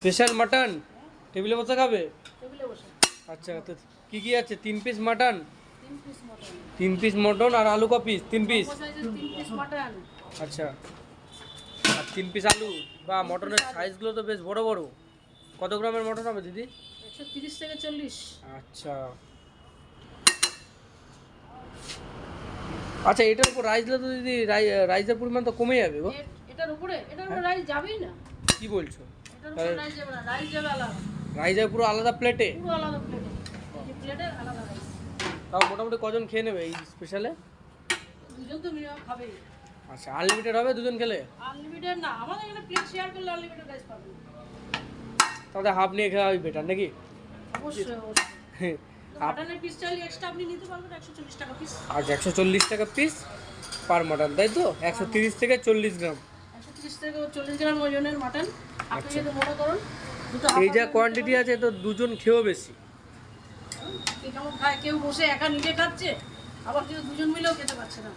Special mutton টেবিলে বসে খাবে? টেবিলে বসে। আচ্ছা, তো কি কি আছে? 3 piece mutton, 3 piece mutton. 3 piece mutton আর আলু ক পিস? 3 পিস। 3 piece mutton. আচ্ছা, আর 3 পিস আলু। বা মটনের সাইজগুলো তো বেশ বড় বড়। কত গ্রামের মটন হবে দিদি? 130 থেকে 40। আচ্ছা আচ্ছা, এটার উপর রাইস দিলে তো দিদি রাইসের পরিমাণ তো কমে যাবে গো। এটার উপরে রাইস যাবেই না। কি বলছো? এটার উপরে রাইস যাবে না, রাইস যাবে আলাদা। রাইস যাবে পুরো আলাদা প্লেটে? পুরো আলাদা প্লেটে। এই প্লেটে আলাদা রাইস। তাও মোটামুটি কজন খেয়ে নেবে এই স্পেশালে? দুজন তো মিনিমাম খাবেই। আচ্ছা, আনলিমিটেড হবে দুজন খেলে? আনলিমিটেড না, আমাদের এখানে প্লেট শেয়ার করলে আনলিমিটেড রাইস পাবেন। তাহলে হাফ নিয়ে খাওয়াই বেটার নাকি? অবশ্যই অবশ্যই। মাটনের পিস চাইলে এক্সট্রা আপনি নিতে পারবেন 140 টাকা পিস। আচ্ছা, 140 টাকা পিস পার মাটন, তাই তো? 130 থেকে 40 গ্রাম। 130 থেকে 40 গ্রাম ওজনের মাটন। আপনি যদি মনে করুন দুটো এই যা কোয়ান্টিটি আছে তো দুজন খেয়েও বেশি। কেমন খায়, কেউ বসে একা নিজে খাচ্ছে, আবার কেউ দুজন মিলেও খেতে পারছে না।